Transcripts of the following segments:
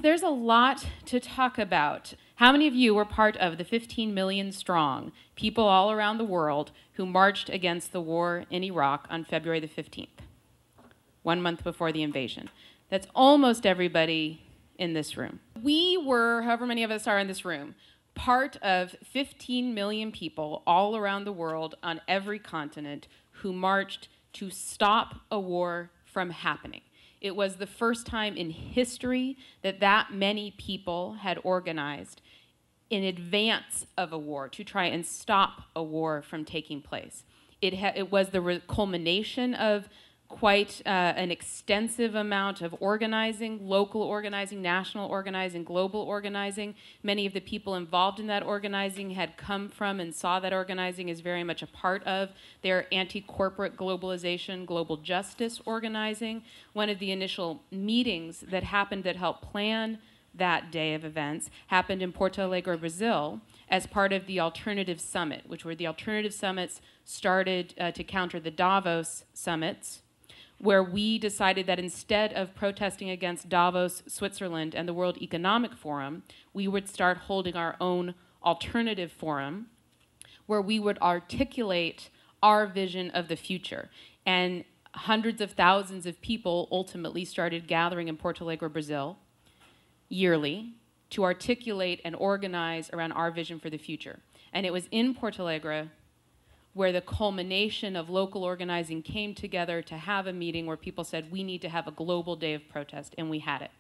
there's a lot to talk about. How many of you were part of the 15 million strong people all around the world who marched against the war in Iraq on February the 15th, 1 month before the invasion? That's almost everybody in this room. We were, however many of us are in this room, part of 15 million people all around the world on every continent who marched to stop a war from happening. It was the first time in history that that many people had organized in advance of a war to try and stop a war from taking place. It was the culmination of quite an extensive amount of organizing, local organizing, national organizing, global organizing. Many of the people involved in that organizing had come from and saw that organizing as very much a part of their anti-corporate globalization, global justice organizing. One of the initial meetings that happened that helped plan that day of events happened in Porto Alegre, Brazil, as part of the Alternative Summit, which were the Alternative Summits started to counter the Davos summits, where we decided that instead of protesting against Davos, Switzerland, and the World Economic Forum, we would start holding our own alternative forum where we would articulate our vision of the future. And hundreds of thousands of people ultimately started gathering in Porto Alegre, Brazil, yearly, to articulate and organize around our vision for the future. And it was in Porto Alegre where the culmination of local organizing came together to have a meeting where people said, we need to have a global day of protest, and we had it.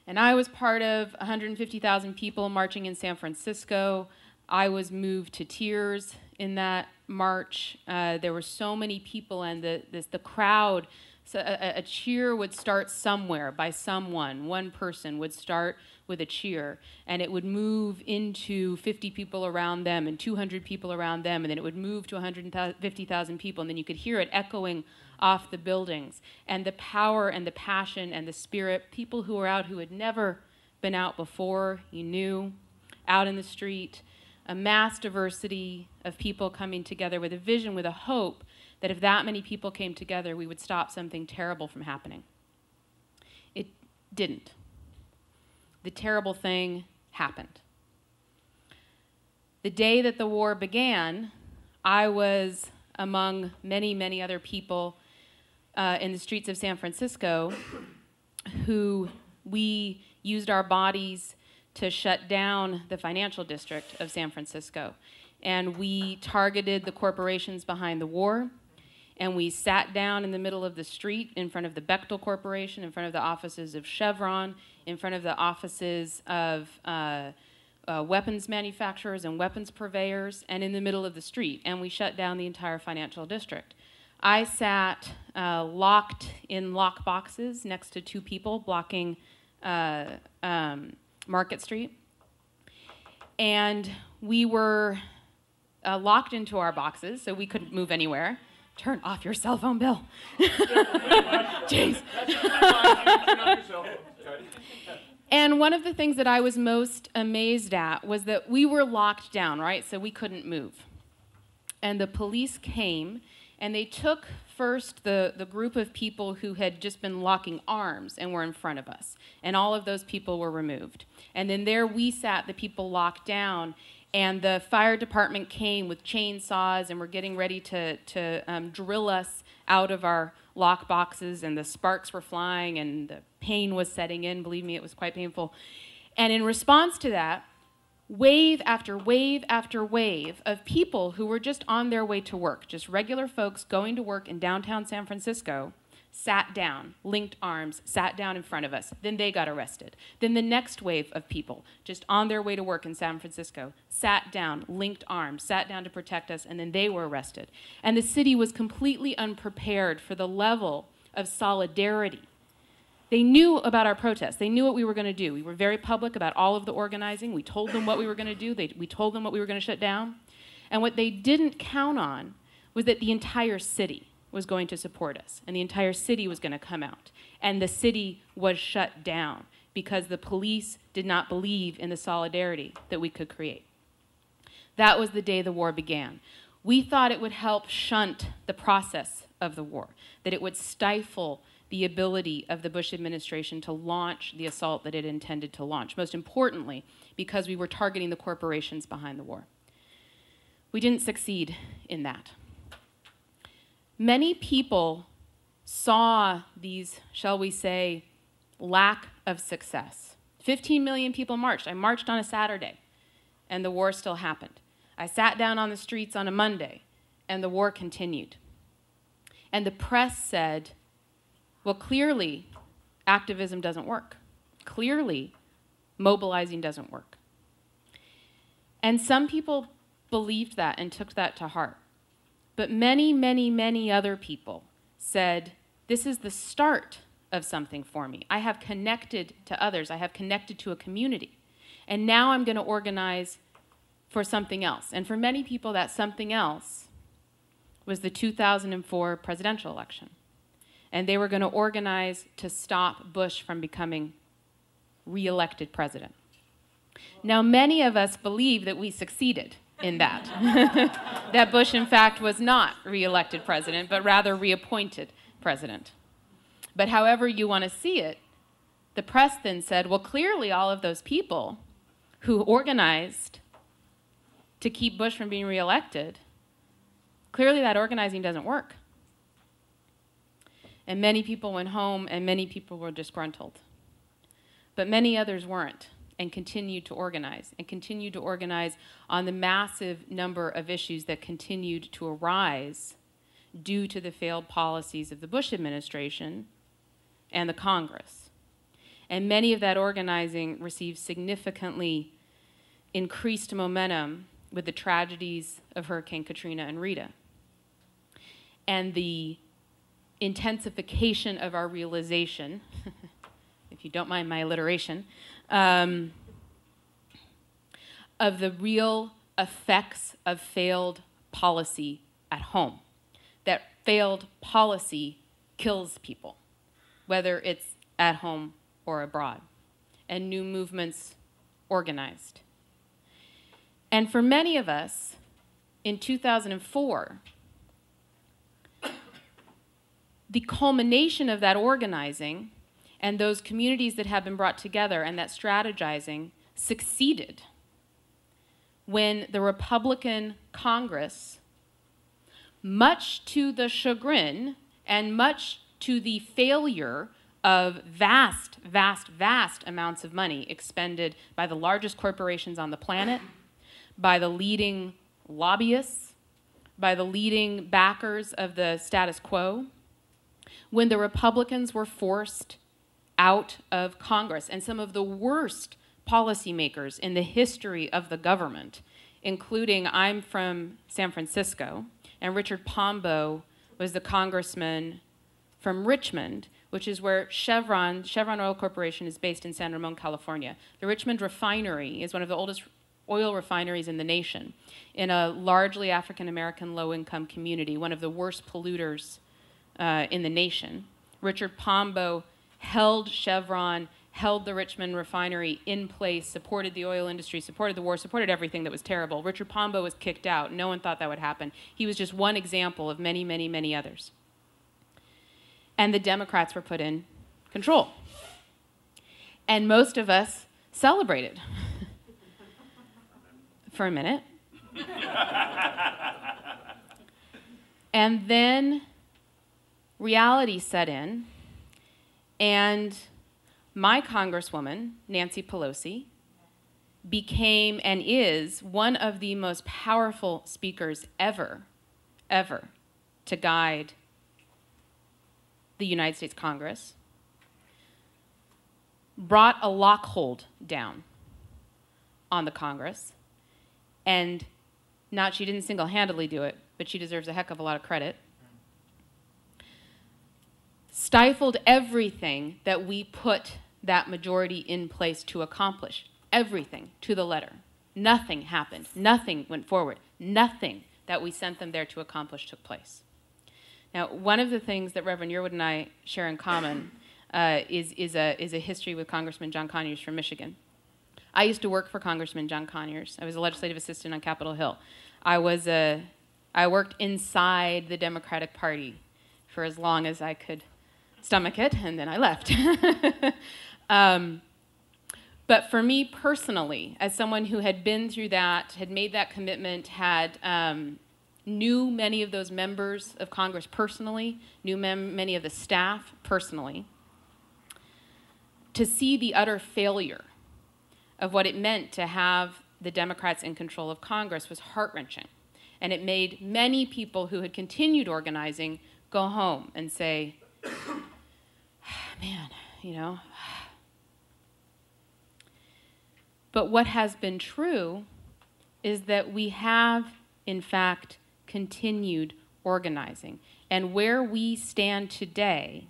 And I was part of 150,000 people marching in San Francisco. I was moved to tears in that march. There were so many people, and the crowd, so a cheer would start somewhere by someone. One person would start with a cheer, and it would move into 50 people around them and 200 people around them, and then it would move to 150,000 people, and then you could hear it echoing off the buildings. And the power and the passion and the spirit, people who were out who had never been out before, you knew, out in the street, a mass diversity of people coming together with a vision, with a hope that if that many people came together, we would stop something terrible from happening. It didn't. The terrible thing happened. The day that the war began, I was among many, many other people in the streets of San Francisco who we used our bodies to shut down the financial district of San Francisco. And we targeted the corporations behind the war. And we sat down in the middle of the street in front of the Bechtel Corporation, in front of the offices of Chevron, in front of the offices of weapons manufacturers and weapons purveyors, and in the middle of the street. And we shut down the entire financial district. I sat locked in lock boxes next to two people blocking Market Street. And we were locked into our boxes, so we couldn't move anywhere. Turn off your cell phone, Bill. Jeez. And one of the things that I was most amazed at was that we were locked down, right? So we couldn't move. And the police came, and they took first the group of people who had just been locking arms and were in front of us. And all of those people were removed. And then there we sat, the people locked down, and the fire department came with chainsaws and were getting ready to drill us out of our lock boxes, and the sparks were flying and the pain was setting in. Believe me, it was quite painful. And in response to that, wave after wave after wave of people who were just on their way to work, just regular folks going to work in downtown San Francisco, sat down, linked arms, sat down in front of us. Then they got arrested. Then the next wave of people, just on their way to work in San Francisco, sat down, linked arms, sat down to protect us, and then they were arrested. And the city was completely unprepared for the level of solidarity. They knew about our protests. They knew what we were going to do. We were very public about all of the organizing. We told them what we were going to do. We told them what we were going to shut down. And what they didn't count on was that the entire city was going to support us, and the entire city was going to come out. And the city was shut down because the police did not believe in the solidarity that we could create. That was the day the war began. We thought it would help shunt the process of the war, that it would stifle the ability of the Bush administration to launch the assault that it intended to launch. Most importantly, because we were targeting the corporations behind the war. We didn't succeed in that. Many people saw these, shall we say, lack of success. 15 million people marched. I marched on a Saturday, and the war still happened. I sat down on the streets on a Monday, and the war continued. And the press said, well, clearly, activism doesn't work. Clearly, mobilizing doesn't work. And some people believed that and took that to heart. But many, many, many other people said, this is the start of something for me. I have connected to others. I have connected to a community. And now I'm going to organize for something else. And for many people, that something else was the 2004 presidential election. And they were going to organize to stop Bush from becoming re-elected president. Now, many of us believe that we succeeded in that. That Bush, in fact, was not re-elected president, but rather reappointed president. But however you want to see it, the press then said, well, clearly all of those people who organized to keep Bush from being re-elected, clearly that organizing doesn't work. And many people went home, and many people were disgruntled. But many others weren't, and continued to organize on the massive number of issues that continued to arise due to the failed policies of the Bush administration and the Congress. And many of that organizing received significantly increased momentum with the tragedies of Hurricane Katrina and Rita. And the intensification of our realization, if you don't mind my alliteration, of the real effects of failed policy at home. That failed policy kills people, whether it's at home or abroad, and new movements organized. And for many of us, in 2004, the culmination of that organizing and those communities that have been brought together and that strategizing succeeded when the Republican Congress, much to the chagrin and much to the failure of vast, vast, vast amounts of money expended by the largest corporations on the planet, by the leading lobbyists, by the leading backers of the status quo, when the Republicans were forced out of Congress, and some of the worst policymakers in the history of the government, including, I'm from San Francisco, and Richard Pombo was the congressman from Richmond, which is where Chevron Oil Corporation is based in San Ramon, California. The Richmond refinery is one of the oldest oil refineries in the nation, in a largely African-American low-income community, one of the worst polluters in the nation. Richard Pombo held Chevron, held the Richmond refinery in place, supported the oil industry, supported the war, supported everything that was terrible. Richard Pombo was kicked out. No one thought that would happen. He was just one example of many, many, many others. And the Democrats were put in control. And most of us celebrated for a minute. And then reality set in, and my Congresswoman, Nancy Pelosi, became and is one of the most powerful speakers ever to guide the United States Congress, brought a lockhold down on the Congress, and she didn't single-handedly do it, but she deserves a heck of a lot of credit, stifled everything that we put that majority in place to accomplish. Everything, to the letter. Nothing happened. Nothing went forward. Nothing that we sent them there to accomplish took place. Now, one of the things that Reverend Yearwood and I share in common is a history with Congressman John Conyers from Michigan. I used to work for Congressman John Conyers. I was a legislative assistant on Capitol Hill. I worked inside the Democratic Party for as long as I could stomach it, and then I left. But for me personally, as someone who had been through that, had made that commitment, knew many of those members of Congress personally, knew many of the staff personally, to see the utter failure of what it meant to have the Democrats in control of Congress was heart-wrenching. And it made many people who had continued organizing go home and say, man, you know. But what has been true is that we have, in fact, continued organizing. And where we stand today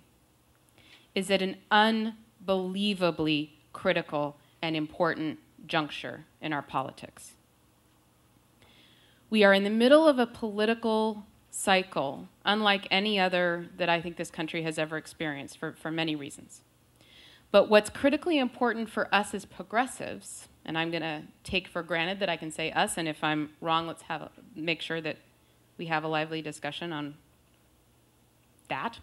is at an unbelievably critical and important juncture in our politics. We are in the middle of a political cycle, unlike any other that I think this country has ever experienced for many reasons. But what's critically important for us as progressives, and I'm going to take for granted that I can say us, and if I'm wrong, let's make sure that we have a lively discussion on that.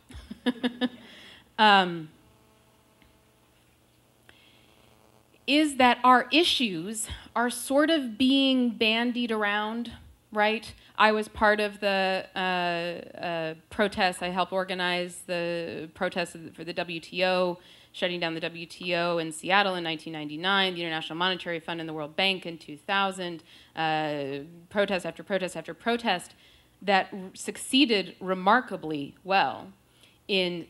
Is that our issues are sort of being bandied around, right? I was part of the protests. I helped organize the protests for the WTO, shutting down the WTO in Seattle in 1999, the International Monetary Fund and the World Bank in 2000, protest after protest after protest that succeeded remarkably well in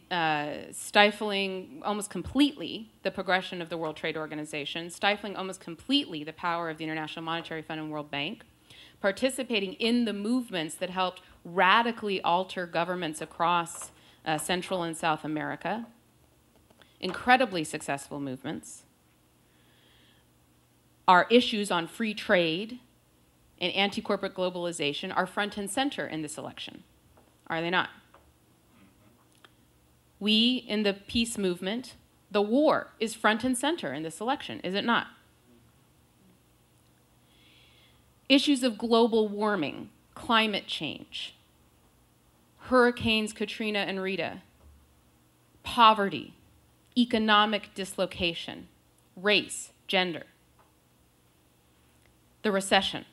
stifling almost completely the progression of the World Trade Organization, stifling almost completely the power of the International Monetary Fund and World Bank, participating in the movements that helped radically alter governments across Central and South America, incredibly successful movements. Our issues on free trade and anti-corporate globalization are front and center in this election, are they not? We, in the peace movement, the war is front and center in this election, is it not? Issues of global warming, climate change, hurricanes Katrina and Rita, poverty, economic dislocation, race, gender, the recession,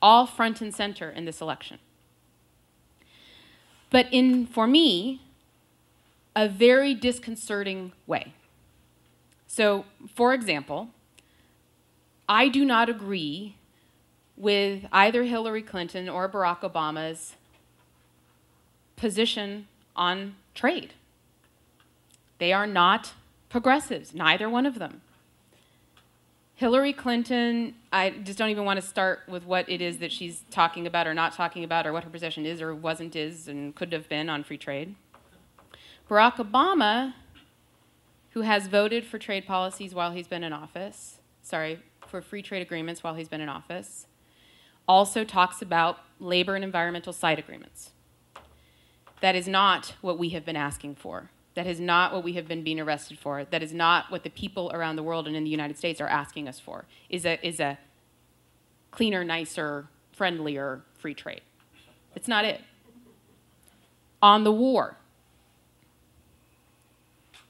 all front and center in this election. But for me, a very disconcerting way. So, for example, I do not agree with either Hillary Clinton or Barack Obama's position on trade. They are not progressives, neither one of them. Hillary Clinton, I just don't even want to start with what it is that she's talking about or not talking about or what her position is or wasn't is and could have been on free trade. Barack Obama, who has voted for trade policies while he's been in office, for free trade agreements while he's been in office, also talks about labor and environmental side agreements. That is not what we have been asking for. That is not what we have been being arrested for. That is not what the people around the world and in the United States are asking us for, is a cleaner, nicer, friendlier free trade. It's not it. On the war,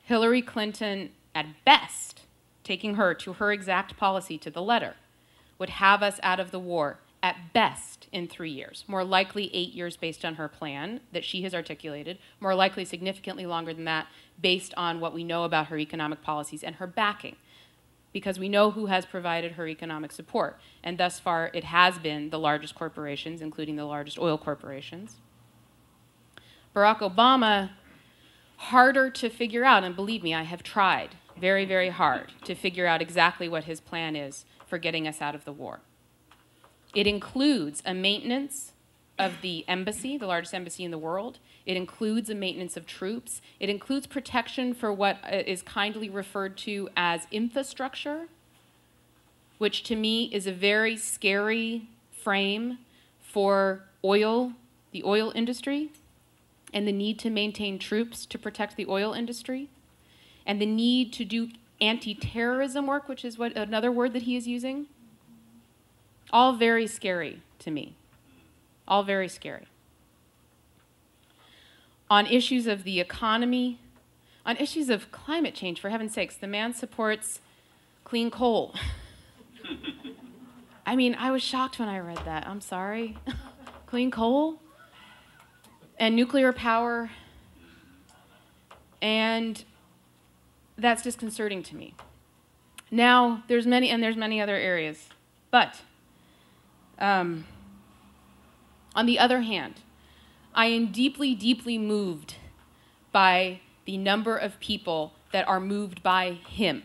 Hillary Clinton, at best, taking her to her exact policy to the letter, would have us out of the war at best in 3 years, more likely 8 years based on her plan that she has articulated, more likely significantly longer than that based on what we know about her economic policies and her backing, because we know who has provided her economic support. And thus far, it has been the largest corporations, including the largest oil corporations. Barack Obama, harder to figure out, and believe me, I have tried very, very hard to figure out exactly what his plan is for getting us out of the war. It includes a maintenance of the embassy, the largest embassy in the world. It includes a maintenance of troops. It includes protection for what is kindly referred to as infrastructure, which to me is a very scary frame for the oil industry, and the need to maintain troops to protect the oil industry, and the need to do anti-terrorism work, which is another word that he is using. All very scary to me. All very scary. On issues of the economy, On issues of climate change, for heaven's sakes, the man supports clean coal. I mean, I was shocked when I read that. I'm sorry. Clean coal and nuclear power, and that's disconcerting to me. Now, there's many other areas, but on the other hand, I am deeply, deeply moved by the number of people that are moved by him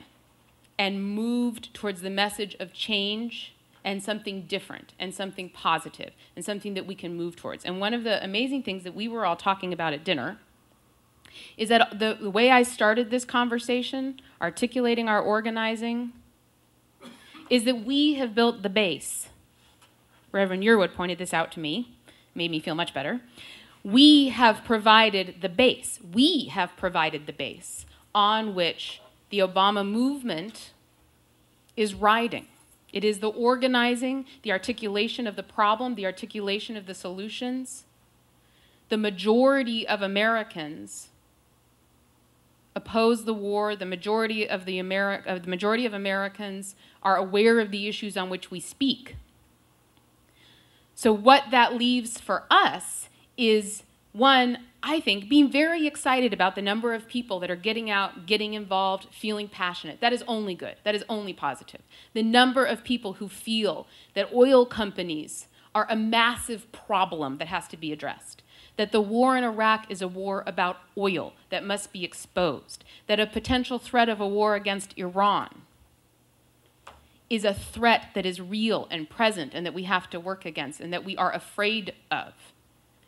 and moved towards the message of change and something different and something positive and something that we can move towards. And one of the amazing things that we were all talking about at dinner is that the way I started this conversation, articulating our organizing, is that we have built the base. Reverend Yearwood pointed this out to me, made me feel much better. We have provided the base. We have provided the base on which the Obama movement is riding. It is the organizing, the articulation of the problem, the articulation of the solutions. The majority of Americans oppose the war. The majority of Americans are aware of the issues on which we speak. So what that leaves for us is, one, I think, being very excited about the number of people that are getting out, getting involved, feeling passionate. That is only good. That is only positive. The number of people who feel that oil companies are a massive problem that has to be addressed, that the war in Iraq is a war about oil that must be exposed, that a potential threat of a war against Iran is a threat that is real and present and that we have to work against and that we are afraid of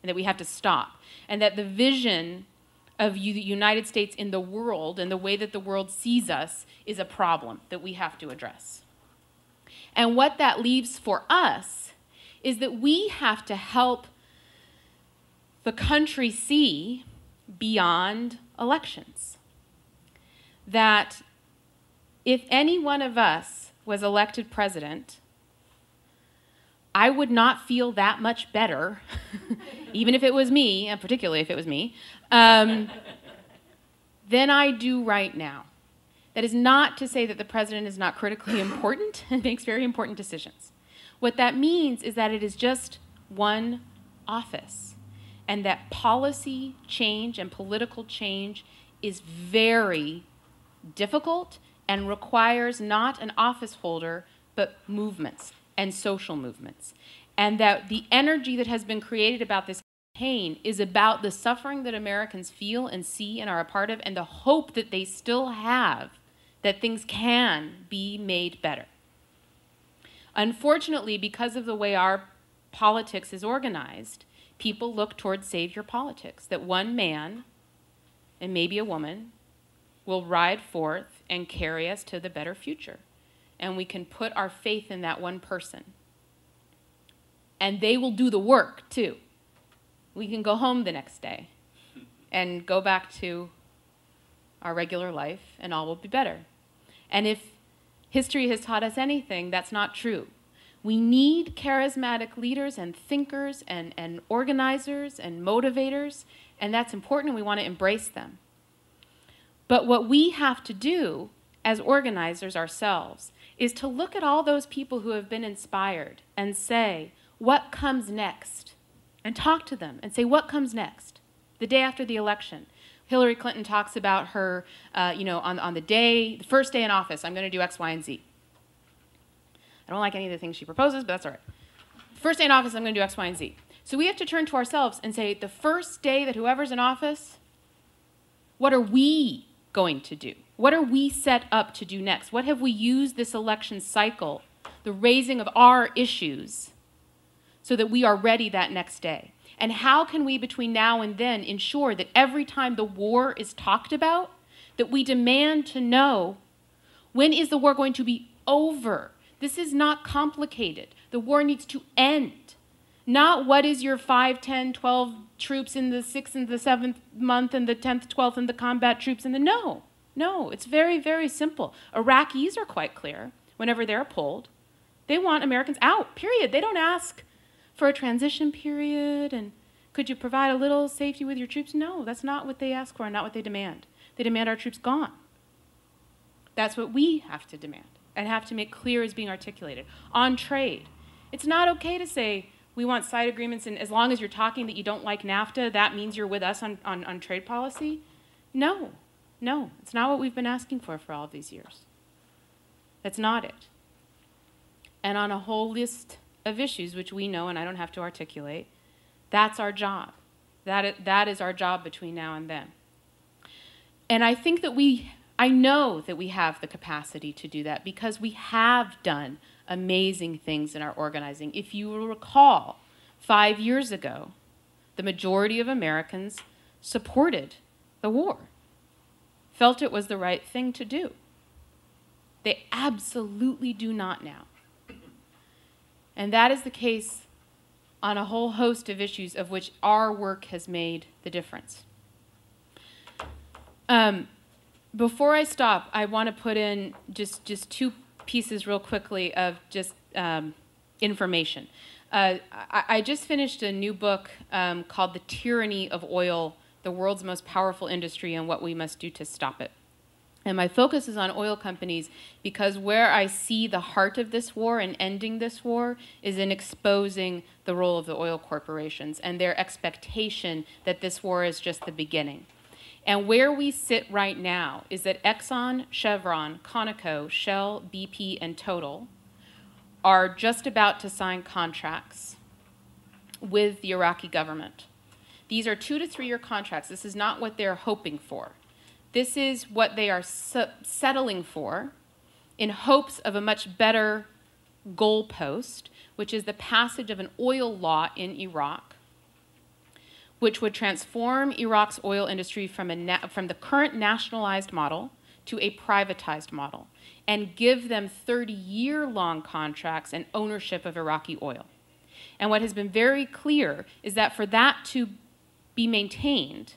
and that we have to stop, and that the vision of the United States in the world and the way that the world sees us is a problem that we have to address. And what that leaves for us is that we have to help the country see beyond elections. That if any one of us was elected president, I would not feel that much better, even if it was me, and particularly if it was me, than I do right now. That is not to say that the president is not critically important and makes very important decisions. What that means is that it is just one office, and that policy change and political change is very difficult and requires not an office holder, but movements and social movements. And that the energy that has been created about this campaign is about the suffering that Americans feel and see and are a part of, and the hope that they still have that things can be made better. Unfortunately, because of the way our politics is organized, people look towards savior politics, that one man, and maybe a woman, will ride forth and carry us to the better future. And we can put our faith in that one person. And they will do the work, too. We can go home the next day and go back to our regular life, and all will be better. And if history has taught us anything, that's not true. We need charismatic leaders and thinkers and organizers and motivators, and that's important, and we want to embrace them. But what we have to do as organizers ourselves is to look at all those people who have been inspired and say, what comes next? And talk to them and say, what comes next? The day after the election, Hillary Clinton talks about her, on the first day in office, I'm going to do X, Y, and Z. I don't like any of the things she proposes, but that's all right. First day in office, I'm going to do X, Y, and Z. So we have to turn to ourselves and say, the first day that whoever's in office, what are we going to do? What are we set up to do next? What have we used this election cycle, the raising of our issues, so that we are ready that next day? And how can we, between now and then, ensure that every time the war is talked about, that we demand to know, when is the war going to be over? This is not complicated. The war needs to end. Not what is your 5, 10, 12 troops in the 6th and the 7th month and the 10th, 12th and the combat troops and the no, it's very, very simple. Iraqis are quite clear whenever they're polled. They want Americans out, period. They don't ask for a transition period and could you provide a little safety with your troops? No, that's not what they ask for and not what they demand. They demand our troops gone. That's what we have to demand and have to make clear as being articulated. On trade, it's not okay to say we want side agreements, and as long as you're talking that you don't like NAFTA, that means you're with us on trade policy. No, it's not what we've been asking for all of these years. That's not it. And on a whole list of issues, which we know and I don't have to articulate, that's our job. That is our job between now and then. And I think that I know that we have the capacity to do that because we have done amazing things in our organizing. If you will recall, 5 years ago, the majority of Americans supported the war, felt it was the right thing to do. They absolutely do not now. And that is the case on a whole host of issues of which our work has made the difference. Before I stop, I want to put in just two pieces real quickly of just information. I just finished a new book called The Tyranny of Oil, the World's Most Powerful Industry and What We Must Do to Stop It. And my focus is on oil companies because where I see the heart of this war and ending this war is in exposing the role of the oil corporations and their expectation that this war is just the beginning. And where we sit right now is that Exxon, Chevron, Conoco, Shell, BP, and Total are just about to sign contracts with the Iraqi government. These are 2 to 3 year contracts. This is not what they're hoping for. This is what they are settling for in hopes of a much better goalpost, which is the passage of an oil law in Iraq, which would transform Iraq's oil industry from the current nationalized model to a privatized model and give them 30-year-long contracts and ownership of Iraqi oil. And what has been very clear is that for that to be maintained,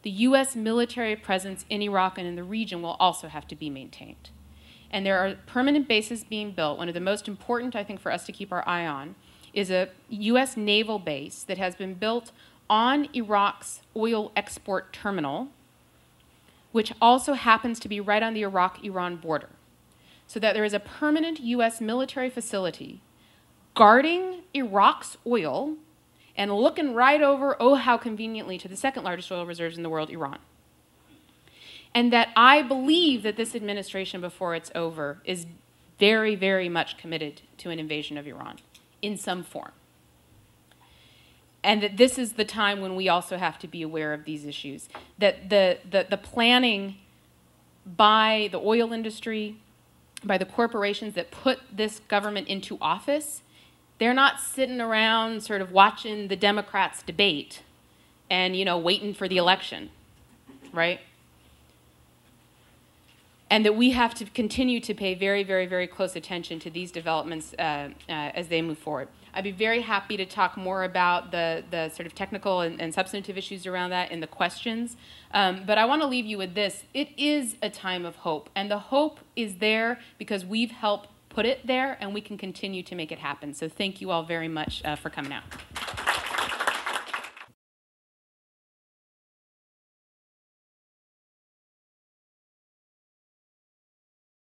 the U.S. military presence in Iraq and in the region will also have to be maintained. And there are permanent bases being built. One of the most important, I think, for us to keep our eye on is a U.S. naval base that has been built on Iraq's oil export terminal, which also happens to be right on the Iraq-Iran border, so that there is a permanent U.S. military facility guarding Iraq's oil and looking right over, oh, how conveniently, to the second largest oil reserves in the world, Iran. And that I believe that this administration, before it's over, is very, very much committed to an invasion of Iran in some form. And that this is the time when we also have to be aware of these issues. That the planning by the oil industry, by the corporations that put this government into office, they're not sitting around sort of watching the Democrats debate and, waiting for the election, right? And that we have to continue to pay very, very, very close attention to these developments as they move forward. I'd be very happy to talk more about the sort of technical and substantive issues around that in the questions. But I want to leave you with this. It is a time of hope. And the hope is there because we've helped put it there, and we can continue to make it happen. So thank you all very much for coming out.